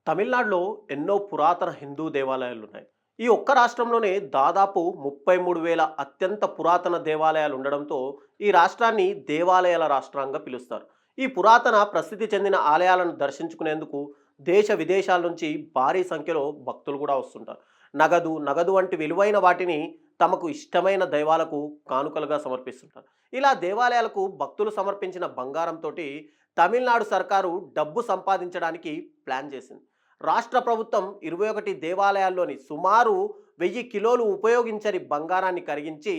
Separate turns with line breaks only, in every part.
తమిళనాడులో ఎన్నో పురాతన హిందూ దేవాలయాలు ఉన్నాయి. ఈ ఒక్క రాష్ట్రంలోనే దాదాపు 33,000 అత్యంత పురాతన దేవాలయాలు ఉండడంతో ఈ రాష్ట్రాన్ని దేవాలయాల రాష్ట్రంగా పిలుస్తారు. ఈ పురాతన ప్రసిద్ధి చెందిన ఆలయాలను దర్శించుకునేందుకు దేశ విదేశాల నుంచి భారీ సంఖ్యలో భక్తులు కూడా వస్తుంటారు. నగదు వంటి విలువైన వాటిని తమకు ఇష్టమైన దైవాలకు కానుకలుగా సమర్పిస్తుంటారు. ఇలా దేవాలయాలకు భక్తులు సమర్పించిన బంగారంతో తమిళనాడు సర్కారు డబ్బు సంపాదించడానికి ప్లాన్ చేసింది. రాష్ట్ర ప్రభుత్వం 21 దేవాలయాల్లోని సుమారు 1000 కిలోలు ఉపయోగించని బంగారాన్ని కరిగించి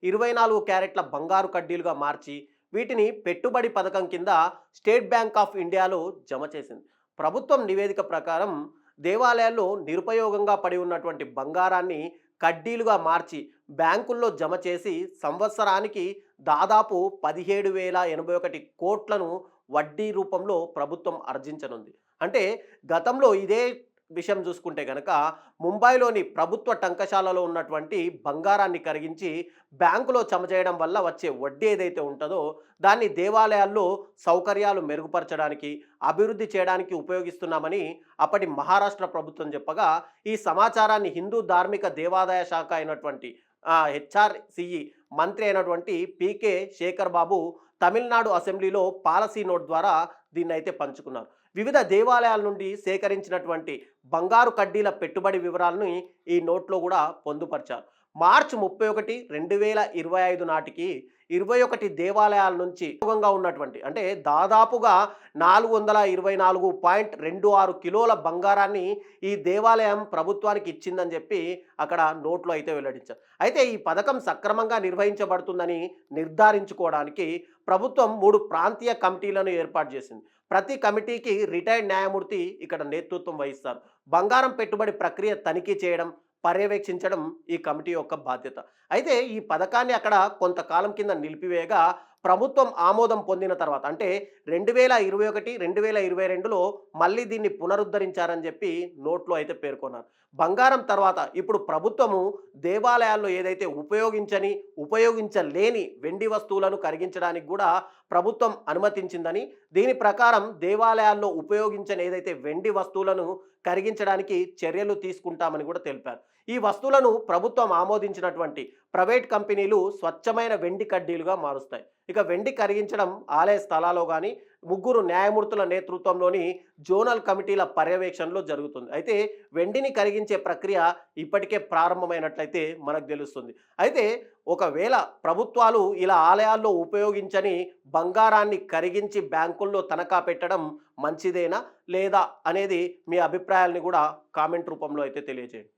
24 క్యారెట్ల బంగారు కడ్డీలుగా మార్చి వీటిని పెట్టుబడి పథకం కింద స్టేట్ బ్యాంక్ ఆఫ్ ఇండియాలో జమ చేసింది. ప్రభుత్వం నివేదిక ప్రకారం దేవాలయాల్లో నిరుపయోగంగా పడి ఉన్నటువంటి బంగారాన్ని కడ్డీలుగా మార్చి బ్యాంకుల్లో జమ చేసి సంవత్సరానికి దాదాపు 17,081 కోట్లను వడ్డీ రూపంలో ప్రభుత్వం ఆర్జించనుంది. అంటే గతంలో ఇదే విషయం చూసుకుంటే గనక ముంబైలోని ప్రభుత్వ టంకశాలలో ఉన్నటువంటి బంగారాన్ని కరిగించి బ్యాంకులో జమ చేయడం వల్ల వచ్చే వడ్డీ ఏదైతే ఉంటుందో దాన్ని దేవాలయాల్లో సౌకర్యాలు మెరుగుపరచడానికి అభివృద్ధి చేయడానికి ఉపయోగిస్తున్నామని అప్పటి మహారాష్ట్ర ప్రభుత్వం చెప్పగా, ఈ సమాచారాన్ని హిందూ ధార్మిక దేవాదాయ శాఖ అయినటువంటి హెచ్ఆర్సిఈ మంత్రి అయినటువంటి పీకే శేఖర్ బాబు తమిళనాడు అసెంబ్లీలో పాలసీ నోట్ ద్వారా దీన్ని అయితే పంచుకున్నారు. వివిధ దేవాలయాల నుండి సేకరించినటువంటి బంగారు కడ్డీల పెట్టుబడి వివరాలను ఈ నోట్లో కూడా పొందుపరిచారు. మార్చి 31, 2025 నాటికి 21 దేవాలయాల నుంచి ఉపయోగంగా ఉన్నటువంటి అంటే దాదాపుగా 424.26 కిలోల బంగారాన్ని ఈ దేవాలయం ప్రభుత్వానికి ఇచ్చిందని చెప్పి అక్కడ నోట్లో అయితే వెల్లడించారు. అయితే ఈ పథకం సక్రమంగా నిర్వహించబడుతుందని నిర్ధారించుకోవడానికి ప్రభుత్వం 3 ప్రాంతీయ కమిటీలను ఏర్పాటు చేసింది. ప్రతి కమిటీకి రిటైర్డ్ న్యాయమూర్తి ఇక్కడ నేతృత్వం వహిస్తారు. బంగారం పెట్టుబడి ప్రక్రియ తనిఖీ చేయడం, పర్యవేక్షించడం ఈ కమిటీ యొక్క బాధ్యత. అయితే ఈ పథకాన్ని అక్కడ కొంతకాలం కింద నిలిపివేయగా ప్రభుత్వం ఆమోదం పొందిన తర్వాత అంటే 2021, 2022లో మళ్ళీ దీన్ని పునరుద్ధరించారని చెప్పి నోట్లో అయితే పేర్కొన్నారు. బంగారం తర్వాత ఇప్పుడు ప్రభుత్వము దేవాలయాల్లో ఏదైతే ఉపయోగించలేని వెండి వస్తువులను కరిగించడానికి కూడా ప్రభుత్వం అనుమతించిందని, దీని ప్రకారం దేవాలయాల్లో ఉపయోగించని ఏదైతే వెండి వస్తువులను కరిగించడానికి చర్యలు తీసుకుంటామని కూడా తెలిపారు. ఈ వస్తువులను ప్రభుత్వం ఆమోదించినటువంటి ప్రైవేట్ కంపెనీలు స్వచ్ఛమైన వెండి కడ్డీలుగా మారుస్తాయి. ఇక వెండి కరిగించడం ఆలయ స్థలాల్లో కానీ 3 న్యాయమూర్తుల నేతృత్వంలోని జోనల్ కమిటీల పర్యవేక్షణలో జరుగుతుంది. అయితే వెండిని కరిగించే ప్రక్రియ ఇప్పటికే ప్రారంభమైనట్లయితే మనకు తెలుస్తుంది. అయితే ఒకవేళ ప్రభుత్వాలు ఇలా ఆలయాల్లో ఉపయోగించని బంగారాన్ని కరిగించి బ్యాంకుల్లో తనఖా పెట్టడం మంచిదేనా లేదా అనేది మీ అభిప్రాయాల్ని కూడా కామెంట్ రూపంలో అయితే తెలియజేయండి.